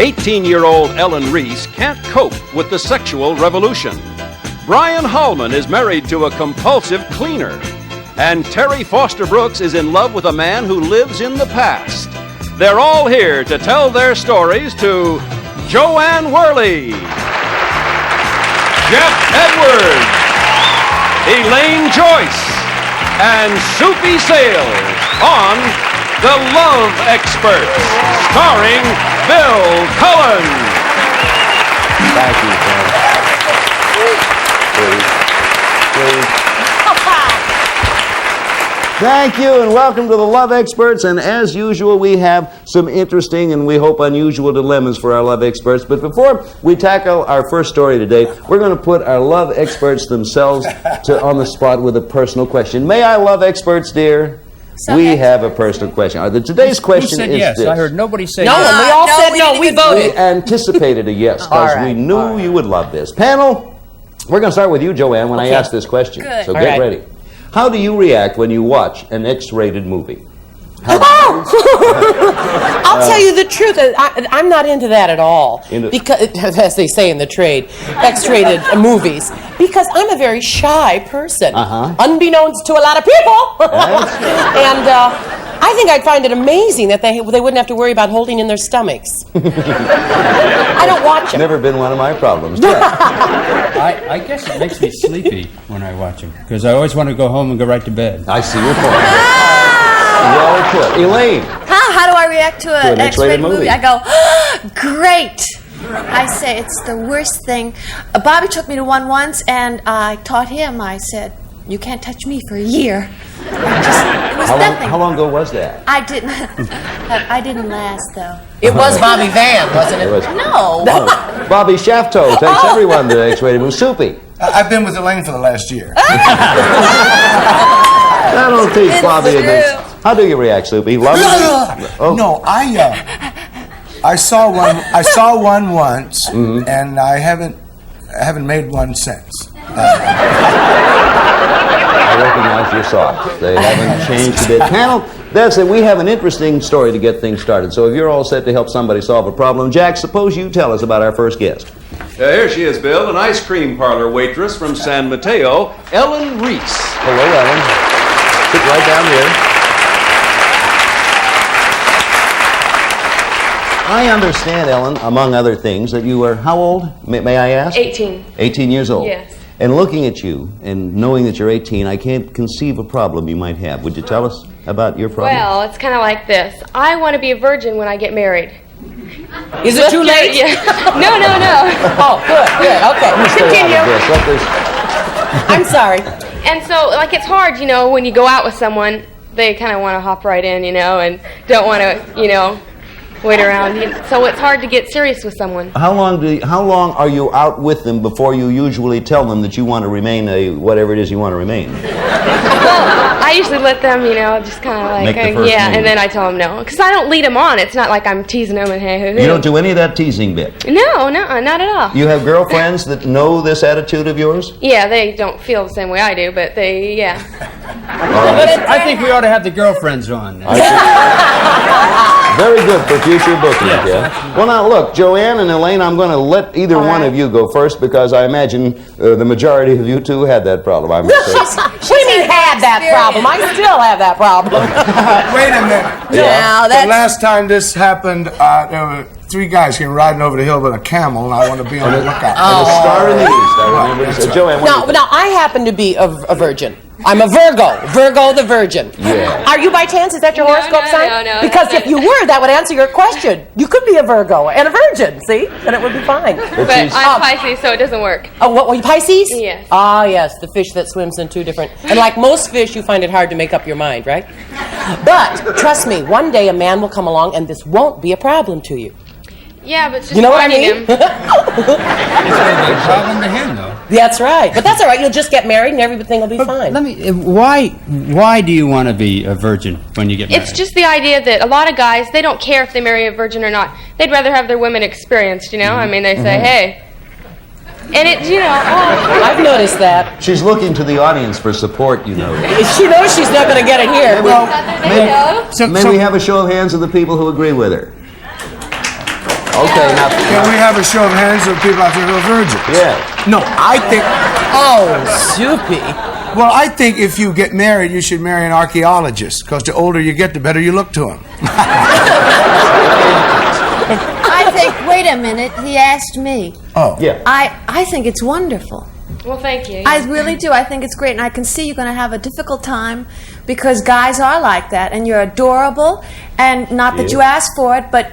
18-year-old Ellen Reese can't cope with the sexual revolution. Brian Hallman is married to a compulsive cleaner. And Terry Foster Brooks is in love with a man who lives in the past. They're all here to tell their stories to Joanne Worley, Jeff Edwards, Elaine Joyce, and Soupy Sales on The Love Experts, starring Bill Cullen. Thank you, Ken. Please. Thank you, and welcome to The Love Experts. And as usual, we have some interesting and we hope unusual dilemmas for our love experts. But before we tackle our first story today, we're going to put our love experts themselves on the spot with a personal question. May I, love experts, dear? We have a personal question. Today's question said is yes? this. I heard nobody say No, yes. we all said no. We We voted. anticipated a yes because we knew you would love this. Panel, we're going to start with you, Joanne, when I ask this question. Good. So All get right. ready. How do you react when you watch an X-rated movie? I'll tell you the truth. I'm not into that at all. Because, as they say in the trade, X-rated movies. Because I'm a very shy person, unbeknownst to a lot of people. And I think I'd find it amazing that they wouldn't have to worry about holding in their stomachs. I don't watch them. Never been one of my problems. Yeah. I guess it makes me sleepy when I watch them because I always want to go home and go right to bed. I see your point. Well put. Elaine. How do I react to an an X-rated X-rated movie? I go, great. I say it's the worst thing. Bobby took me to one once, and I taught him. I said, "You can't touch me for a year." It was nothing. How long ago was that? I didn't. I didn't last though. It was Bobby Van, wasn't it? It was. No. Bobby Shafto takes everyone to the X-rated movie. Soupy. I've been with Elaine for the last year. That'll teach It's Bobby a bit. true. How do you react, Soupy? Love it? Oh. No, I saw one. I saw one once, and I haven't made one since. I recognize your socks. They haven't changed a bit. Panel, that's it. We have an interesting story to get things started. So if you're all set to help somebody solve a problem, Jack, suppose you tell us about our first guest. Here she is, Bill, an ice cream parlor waitress from San Mateo, Ellen Reese. Hello, Ellen. Sit right down here. I understand, Ellen, among other things, that you are how old, may I ask? 18. 18 years old. Yes. And looking at you and knowing that you're 18, I can't conceive a problem you might have. Would you tell us about your problem? Well, it's kind of like this. I want to be a virgin when I get married. Is it too late? Yeah. No. Oh, good. Okay. Continue. I'm sorry. And so, like, it's hard, when you go out with someone, they kind of want to hop right in, and don't want to, wait around. So it's hard to get serious with someone. How long are you out with them before you usually tell them that you want to remain whatever it is you want to remain? Well, I usually let them, just kind of like, Make the first move. and then I tell them no. Because I don't lead them on. It's not like I'm teasing them and hey, You don't do any of that teasing bit? No, not at all. You have girlfriends that know this attitude of yours? Yeah, they don't feel the same way I do, but yeah. I think we ought to have the girlfriends on. Very good for future bookings, yeah. Well, now, look, Joanne and Elaine, I'm going to let either one of you go first because I imagine the majority of you two had that problem. I'm What do you mean had that problem? I still have that problem. Wait a minute. Yeah, The last time this happened, there were 3 guys came riding over the hill with a camel, and I want to be on the lookout. And a star in the east, I remember. Right, So, that's Joanne, what do you think? Now, I happen to be a virgin. I'm a Virgo the virgin. Yeah. Are you by chance? Is that your horoscope sign? No. Because if you were, that would answer your question. You could be a Virgo and a virgin, see? And it would be fine. But I'm Pisces, so it doesn't work. Oh, what were you, Pisces? Yes. Ah, yes, the fish that swims in 2 different... And like most fish, you find it hard to make up your mind, right? But, trust me, one day a man will come along and this won't be a problem to you. Yeah, but it's just You know what I finding mean? him. It's a big problem to him, though. That's right. But that's all right. You'll just get married and everything will be fine. Let me. Why do you want to be a virgin when you get married? It's just the idea that a lot of guys, they don't care if they marry a virgin or not. They'd rather have their women experienced, I mean, they say, hey. And I've noticed that. She's looking to the audience for support, She knows she's not going to get it here. May we have a show of hands of the people who agree with her? Okay, now. Can we have a show of hands of people out there who are virgins? Yeah. No, I think. Oh, Soupy. Well, I think if you get married, you should marry an archaeologist, because the older you get, the better you look to him. I think, wait a minute, he asked me. Oh. Yeah. I think it's wonderful. Well, thank you. I really do. I think it's great, and I can see you're going to have a difficult time because guys are like that, and you're adorable, and not that you asked for it, but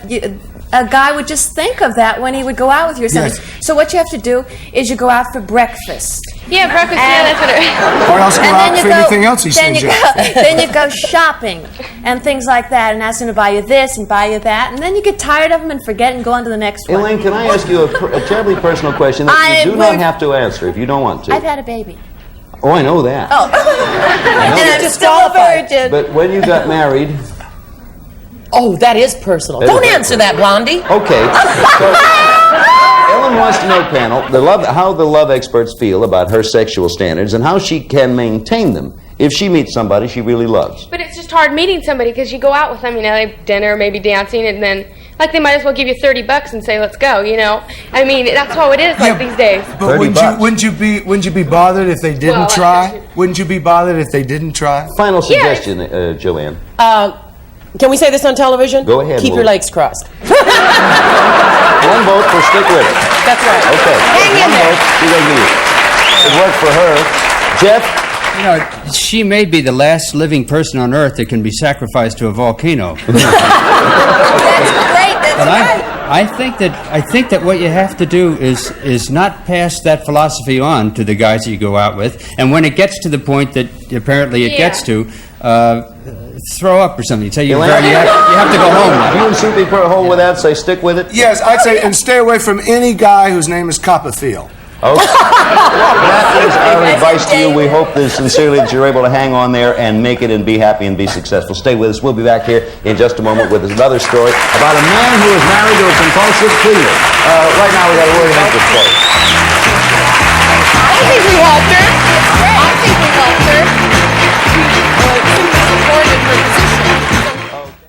a guy would just think of that when he would go out with you or something. Yes. So what you have to do is you go out for breakfast. Yeah, breakfast. Yeah, that's what it. Or else go out for anything else he then sends you you. go, then you go shopping and things like that, and ask him to buy you this and buy you that, and then you get tired of him and forget and go on to the next one. Elaine, can I ask you a terribly personal question that you do not have to answer if you don't want to? I've had a baby. Oh, I know that. Oh. And I'm still a virgin. But when you got married, Oh, that is personal. That Don't is answer that, Blondie. okay. So, Ellen wants to know, panel, how the love experts feel about her sexual standards and how she can maintain them if she meets somebody she really loves. But it's just hard meeting somebody because you go out with them, you know, they have dinner, maybe dancing, and then like they might as well give you $30 and say, "Let's go," you know. I mean, that's how it is like these days. But wouldn't you be bothered if they didn't Well, try? Wouldn't you be bothered if they didn't try? Final suggestion, Joanne. Can we say this on television? Go ahead, Keep your Lou. legs crossed. One vote for stick with it. That's right. Okay. Hang in One there. vote, she doesn't need it. It worked for her. Jeff? You know, she may be the last living person on Earth that can be sacrificed to a volcano. That's great. That's But right. I think that what you have to do is not pass that philosophy on to the guys that you go out with, and when it gets to the point that apparently it gets to, throw up or something. Say you Elaine? have to go home now. You and Soupy put a hole with that, say stick with it? Yes, I'd say, and stay away from any guy whose name is Copperfield. Okay. That is our advice to you. We hope sincerely that you're able to hang on there and make it and be happy and be successful. Stay with us. We'll be back here in just a moment with another story about a man who is married to a compulsive cleaner. Right now, we got a word of interest for you. I think we helped her. I think we helped her. Supported her position.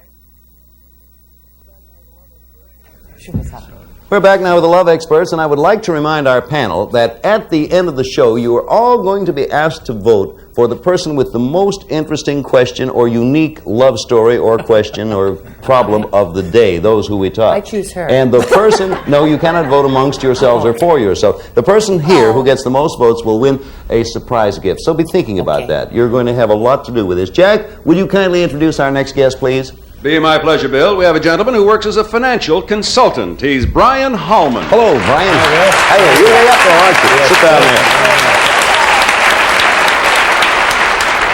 We're back now with the Love Experts, and I would like to remind our panel that at the end of the show, you are all going to be asked to vote for the person with the most interesting question or unique love story or question or problem of the day, those who we talk. I choose her. And the person, no, you cannot vote amongst yourselves or for yourself. The person here who gets the most votes will win a surprise gift. So be thinking about that. You're going to have a lot to do with this. Jack, would you kindly introduce our next guest, please? Be my pleasure, Bill. We have a gentleman who works as a financial consultant. He's Brian Hallman. Hello, Brian. Hey, you're way up there, aren't you? Sit down there.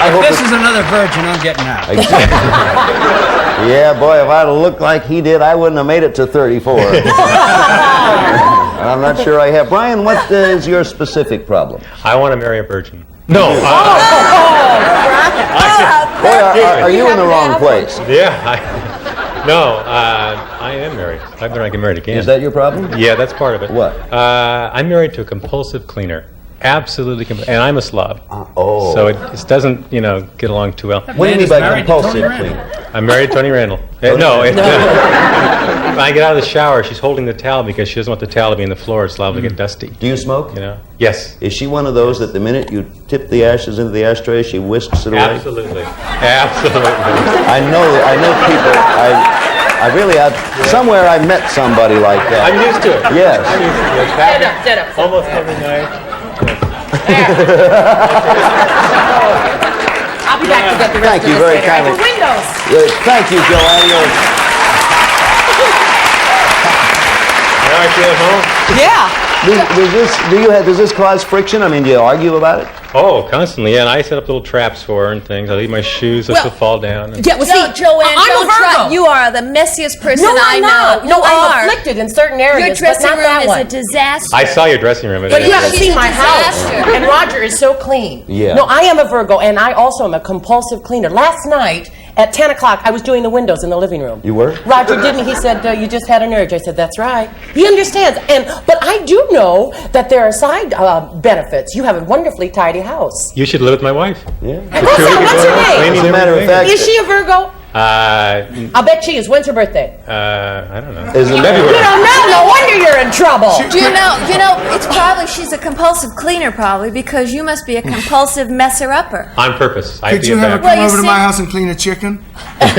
I hope This is another virgin I'm getting out. Yeah, boy, if I'd looked like he did, I wouldn't have made it to 34. I'm not sure I have. Brian, what is your specific problem? I want to marry a virgin. No. Boy, are you in the wrong place? I am married. I better not get married again. Is that your problem? Yeah, that's part of it. What? I'm married to a compulsive cleaner. Absolutely, and I'm a slob. Oh. So it just doesn't, get along too well. What do you mean by compulsive clean? I'm married to Tony Randall. When I get out of the shower, she's holding the towel because she doesn't want the towel to be in the floor. It's liable to get dusty. Do you smoke? Yes. Is she one of those that the minute you tip the ashes into the ashtray, she whisks it away? Absolutely. I know people. Somewhere I met somebody like that. I'm used to it. Yes. I'm used to it. Get up. Almost every night. I'll be back to get the rest Thank of you this very later. kindly. The windows. Thank you, Joanne. Now I feel at home. Yeah. Does this cause friction? I mean, do you argue about it? Oh, constantly, yeah. And I set up little traps for her and things. I leave my shoes so she'll fall down. And Yeah, well, No, see, Joanne, I'm don't a Virgo. try. You are the messiest person No, I I'm know. not. No, You I'm are. afflicted in certain areas, Your dressing but not room that is one. a disaster. I saw your dressing room. But you haven't She's seen a my house. disaster. And Roger is so clean. Yeah. No, I am a Virgo, and I also am a compulsive cleaner. Last night, at 10 o'clock, I was doing the windows in the living room. You were? Roger didn't. He said, you just had an urge. I said, that's right. He understands. But I do know that there are side benefits. You have a wonderfully tidy house. You should live with my wife. Yeah. What's her name? As a matter of fact, Is she a Virgo? I'll bet she is. When's her birthday? I don't know. Is it You February. don't know. No wonder you're in trouble. Do you know, it's probably, she's a compulsive cleaner probably, because you must be a compulsive messer-upper. On purpose. I Could you feel have her bad. come Well, you over to see- my house and clean a chicken? Jeff,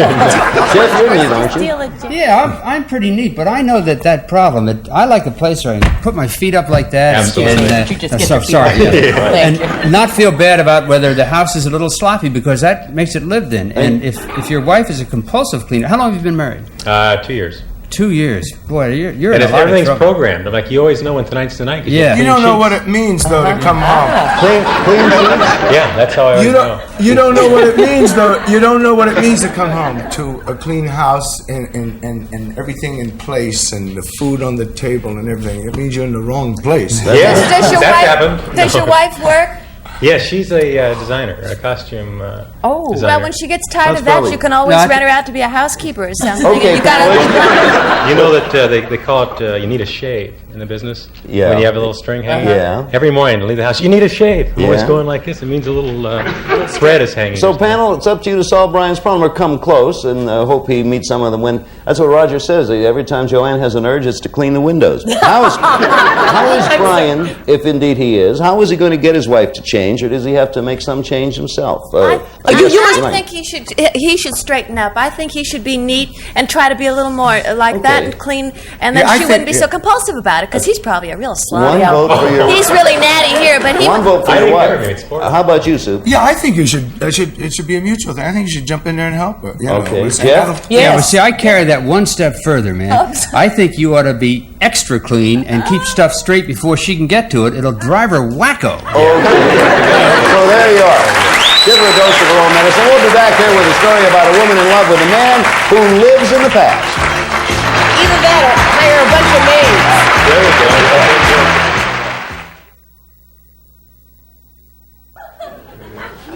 you're neat, aren't you? Yeah, I'm pretty neat, but I know that problem. I like a place where I can put my feet up like that. Absolutely. And, You just I'm get so your feet sorry. up. yeah. Thank And not feel bad about whether the house is a little sloppy, because that makes it lived in. And if your wife is a compulsive cleaner, how long have you been married? 2 years. 2 years. Boy, you're And in a lot of everything's trouble. programmed. I'm like, you always know when tonight's the night. 'cause Yeah. have You clean don't know sheets. what it means, though, to come home. Clean sheets? Yeah, that's how I always You know. don't know what it means, though. You don't know what it means to come home to a clean house and everything in place and the food on the table and everything. It means you're in the wrong place. Yeah, Does your that's wife, happened. does your wife work? Yeah, she's a designer, a costume designer. Well, when she gets tired That's of that, probably- you can always No, I rent her out to be a housekeeper or something. Okay, and you gotta, You know that they call it, you need a shave in the business? Yeah. When you have a little string hanging out? Yeah. Every morning to leave the house, you need a shave. I'm always Yeah. going like this. It means a little thread is hanging. So, panel, it's up to you to solve Brian's problem or come close, and hope he meets some of them. When that's what Roger says. Every time Joanne has an urge, it's to clean the windows. How is Brian, if indeed he is, how is he going to get his wife to change, or does he have to make some change himself? I Elaine. think he should straighten up. I think he should be neat and try to be a little more like that Okay. and clean, and then Yeah, I she think- wouldn't be so compulsive about it, because he's probably a real slob. One vote for your He's really natty here, but he one vote for I your think wife. everybody's for it. How about you, Sue? Yeah, I think it should be a mutual thing. I think you should jump in there and help her. You know, Okay. and Jeff? that'll- Yeah, Yes. but see, I carry that one step further, man. I think you ought to be extra clean and keep stuff straight before she can get to it. It'll drive her wacko. So there you are. Give her a dose of her own medicine. We'll be back here with a story about a woman in love with a man who lives in the past. Either that or hire a bunch of maids.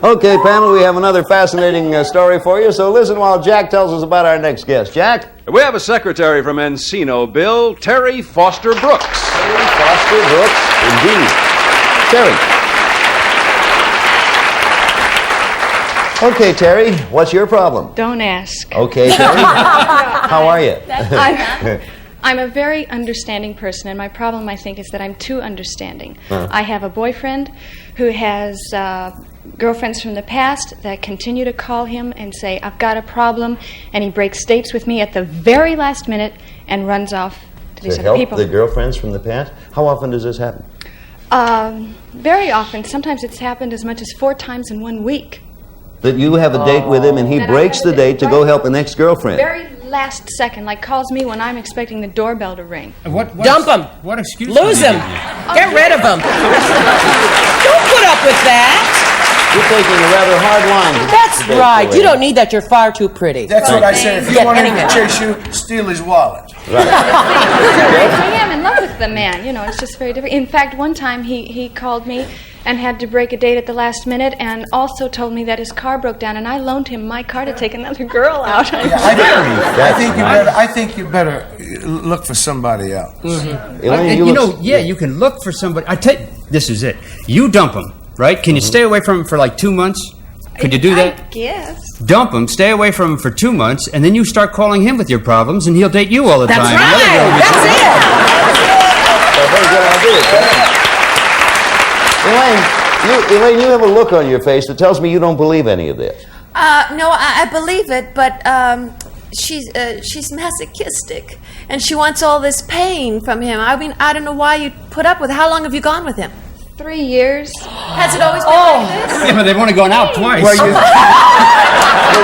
Okay, panel, we have another fascinating story for you, so listen while Jack tells us about our next guest. Jack? We have a secretary from Encino, Bill, Terry Foster Brooks. Foster Brooks, indeed. Terry. Okay, Terry, what's your problem? Don't ask. Okay, Terry. How are you? I'm a very understanding person, and my problem, I think, is that I'm too understanding. Uh-huh. I have a boyfriend who has girlfriends from the past that continue to call him and say, I've got a problem, and he breaks dates with me at the very last minute and runs off to these To other help people. the girlfriends from the past? How often does this happen? Very often. Sometimes it's happened as much as 4 times in 1 week. That you have a date with him and he That I breaks have the a date to date, go right. help an ex-girlfriend. Very last second, like calls me when I'm expecting the doorbell to ring. What Dump him. What excuse? Lose would him. he give you? Get rid of him. Don't put up with that. You're taking a rather hard line. That's today, right. You Joanne. don't need that. You're far too pretty. That's what I said. If you Get want him any to man. chase you, steal his wallet. I am in love with the man. You know, it's just very different. In fact, one time he called me and had to break a date at the last minute, and also told me that his car broke down, and I loaned him my car to take another girl out. I think you better look for somebody else. Elaine, You know, look- yeah, you can look for somebody. This is it. You dump him, right? Can you stay away from him for like 2 months? Could you do I that? guess. Dump him, stay away from him for 2 months, and then you start calling him with your problems, and he'll date you all the That's time. right. That's it. A very good idea, Jack. Elaine, you have a look on your face that tells me you don't believe any of this. No, I believe it, but she's masochistic, and she wants all this pain from him. I mean, I don't know why you put up with it. How long have you gone with him? 3 years. Has it always been like this? Yeah, but they've only gone out twice. The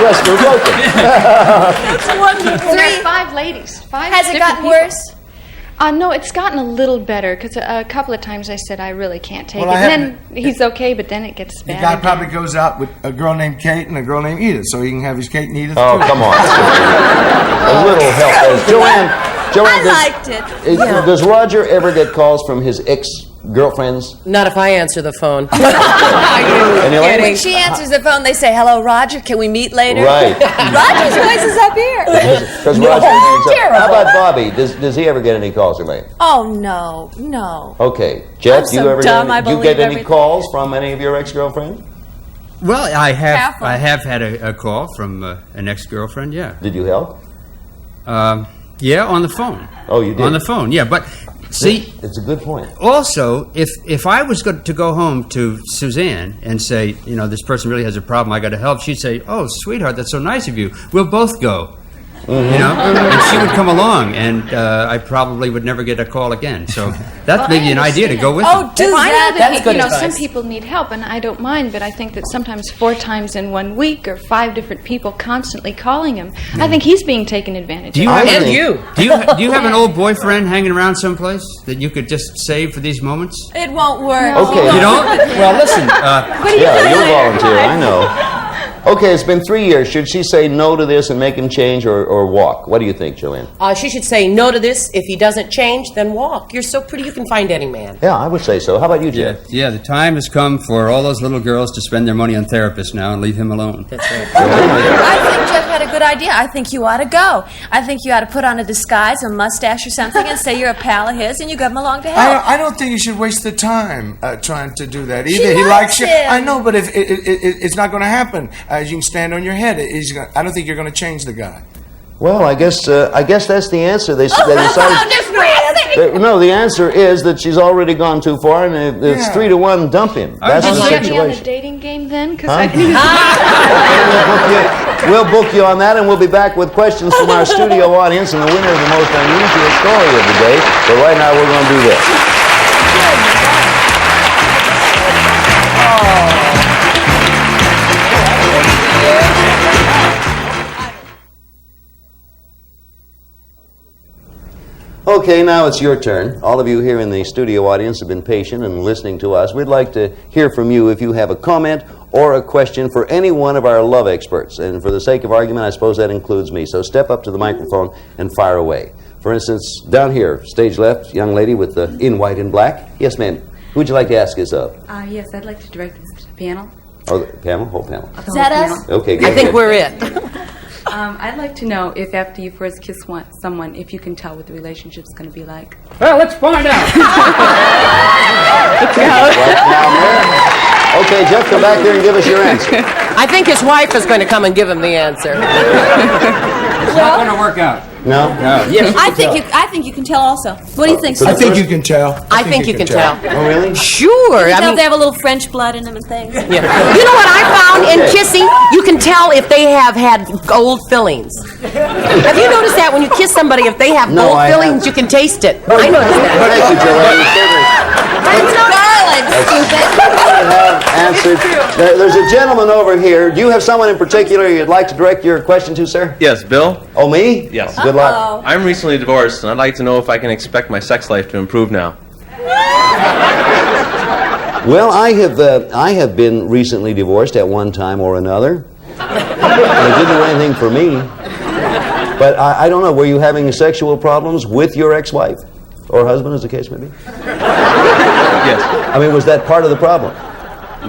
rest are broken. That's wonderful. There are 5 ladies. 5 Has it different gotten people. worse? No, it's gotten a little better, because a couple of times I said I really can't take Well, it. I And then he's okay, but then it gets The bad. guy again. probably goes out with a girl named Kate and a girl named Edith, so he can have his Kate and Edith Oh, too. come on. A little help. Joanne, I liked it. does Roger ever get calls from his ex-girlfriends? Not if I answer the phone. And Elaine? When she answers the phone, they say, "Hello, Roger. Can we meet later?" Right. Roger's voice is up here. Because Roger hangs up. How about Bobby? Does he ever get any calls, Elaine? Oh no. Okay. Jeff, I'm do you so ever dumb, get I any, do you believe get any everything. calls from any of your ex-girlfriends? Well, I Careful. have had a call from an ex-girlfriend, yeah. Did you help? Yeah, on the phone. Oh, you did? On the phone, yeah. But, see... It's a good point. Also, if I was to go home to Suzanne and say, you know, this person really has a problem, I got to help, she'd say, oh, sweetheart, that's so nice of you. We'll both go. Mm-hmm. You know? And she would come along, and I probably would never get a call again. So that may be an idea to go with Oh, them. do that. That's good you know, advice. some people need help, and I don't mind, but I think that sometimes 4 times in 1 week or 5 different people constantly calling him, I think he's being taken advantage Do you of. have And a- you. Do you have an old boyfriend hanging around someplace that you could just save for these moments? It won't work. Okay. You don't? Well, listen. Yeah, you'll volunteer, I know. Okay, it's been 3 years. Should she say no to this and make him change or walk? What do you think, Joanne? She should say no to this. If he doesn't change, then walk. You're so pretty, you can find any man. Yeah, I would say so. How about you, Jeff? Yeah, the time has come for all those little girls to spend their money on therapists now and leave him alone. That's right. I think Jeff had a good idea. I think you ought to go. I think you ought to put on a disguise, a mustache or something, and say you're a pal of his, and you got him along to help. I don't think you should waste the time trying to do that. She Either he likes likes you. him. I know, but if it's not going to happen. You can stand on your head. I don't think you're going to change the guy. Well, I guess that's the answer. They Oh, decided. there's no answer. No, the answer is that she's already gone too far, and it's Yeah. 3-1. Dump him. That's the Can you get me on the situation. dating game then? Because We'll book you on that, and we'll be back with questions from our studio audience and the winner of the most unusual story of the day. But right now, we're going to do this. Okay, now it's your turn. All of you here in the studio audience have been patient and listening to us. We'd like to hear from you if you have a comment or a question for any one of our love experts. And for the sake of argument, I suppose that includes me. So step up to the microphone and fire away. For instance, down here, stage left, young lady with the in white and black. Yes, ma'am. Who would you like to ask us of? Yes, I'd like to direct this to the panel. Oh, the panel? Whole panel. The Is whole that panel. us? Okay, go I think ahead. we're it. I'd like to know if after you first kiss someone, if you can tell what the relationship's going to be like. Well, let's find out. Right now, Mary. Okay, Jeff, come back here and give us your answer. I think his wife is going to come and give him the answer. It's not going to work out. No? Yes. I think you can tell also. What do you think, So Sue? I think you can tell. I think you can tell. Oh, really? Sure. You I tell mean, they have a little French blood in them and things. yeah. You know what I found in kissing? You can tell if they have had gold fillings. Have you noticed that when you kiss somebody, if they have No, gold I fillings, haven't. you can taste it? I noticed that. Thank you, Joanne. Answered. There's a gentleman over here. Do you have someone in particular you'd like to direct your question to, sir? Yes, Bill. Oh, me? Yes. Good luck. I'm recently divorced, and I'd like to know if I can expect my sex life to improve now. Well, I have been recently divorced at one time or another. It didn't do anything for me. But I don't know. Were you having sexual problems with your ex-wife or husband, as the case may be? Yes. I mean, was that part of the problem?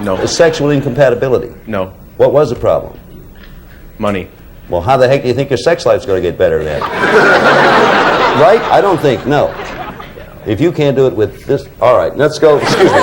No. Sexual incompatibility. No. What was the problem? Money. Well, how the heck do you think your sex life's going to get better then? Right? I don't think. No. If you can't do it with this, all right. Let's go. Excuse me.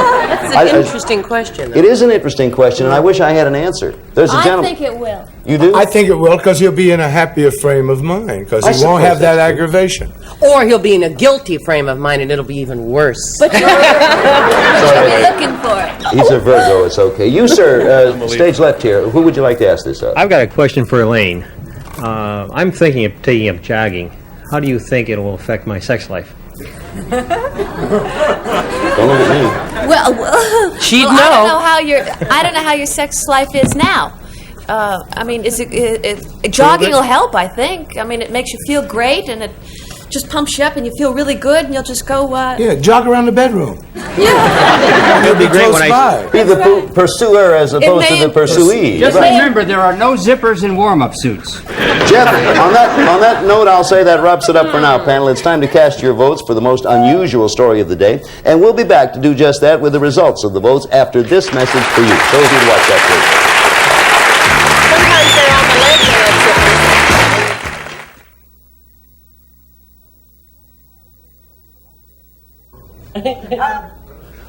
That's an interesting question. It is an interesting question, and I wish I had an answer. There's a I gentleman. think it will. You do? I think it will, because he'll be in a happier frame of mind, because I he won't suppose have that that's true. aggravation. Or he'll be in a guilty frame of mind and it'll be even worse. But you're looking for it. He's a Virgo. It's okay. You, sir, stage left here. Who would you like to ask this of? I've got a question for Elaine. I'm thinking of taking up jogging. How do you think it will affect my sex life? Don't look at me. Well, She'd well, know. I don't know how your sex life is now. I mean, jogging will help, I think. I mean, it makes you feel great, and it just pumps you up, and you feel really good, and you'll just go. Yeah, jog around the bedroom. Yeah. It'll be great close when I- by. Be the pursuer as opposed to the pursuee. Just Right. remember, there are no zippers in warm-up suits. Jeff, on that note, I'll say that wraps it up for now, panel. It's time to cast your votes for the most unusual story of the day, and we'll be back to do just that with the results of the votes after this message for you. Those who watch that, please. Sometimes they're on the leg there,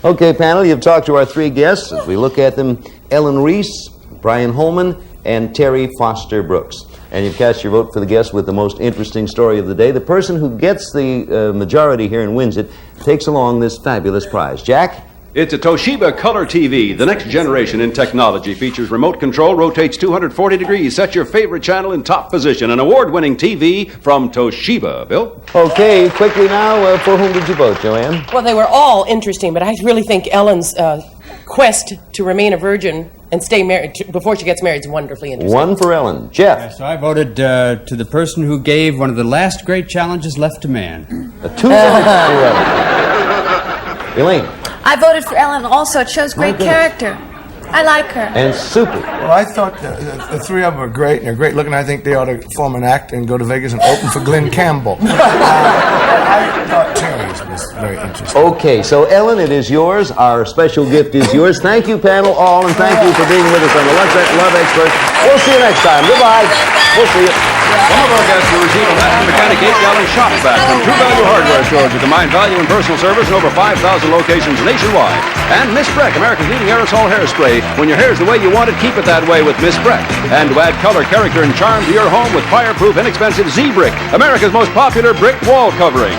Okay, panel, you've talked to our three guests. As we look at them, Ellen Reese, Brian Holman and Terry Foster Brooks. And you've cast your vote for the guest with the most interesting story of the day. The person who gets the majority here and wins it takes along this fabulous prize. Jack? It's a Toshiba Color TV. The next generation in technology features remote control, rotates 240 degrees, sets your favorite channel in top position. An award-winning TV from Toshiba. Bill? Okay, quickly now, for whom did you vote, Joanne? Well, they were all interesting, but I really think Ellen's quest to remain a virgin and stay married before she gets married is wonderfully interesting. One for Ellen. Jeff? Yes, I voted to the person who gave one of the last great challenges left to man. 2 votes for Ellen. Elaine? I voted for Ellen also. It shows great character. I like her. And Super. Well, I thought the three of them are great, and they're great looking. I think they ought to form an act and go to Vegas and open for Glenn Campbell. I thought Terry's was very interesting. Okay, so Ellen, it is yours. Our special gift is yours. Thank you, panel all, and thank you for being with us on the Love Experts. We'll see you next time. Goodbye. We'll see you. Some of our guests will receive a Master Mechanic 8-gallon shop vac from True Value Hardware stores with combined value and personal service in over 5,000 locations nationwide. And Miss Breck, America's leading aerosol hairspray. When your hair's the way you want it, keep it that way with Miss Breck. And to add color, character, and charm to your home with fireproof, inexpensive Z-Brick, America's most popular brick wall covering.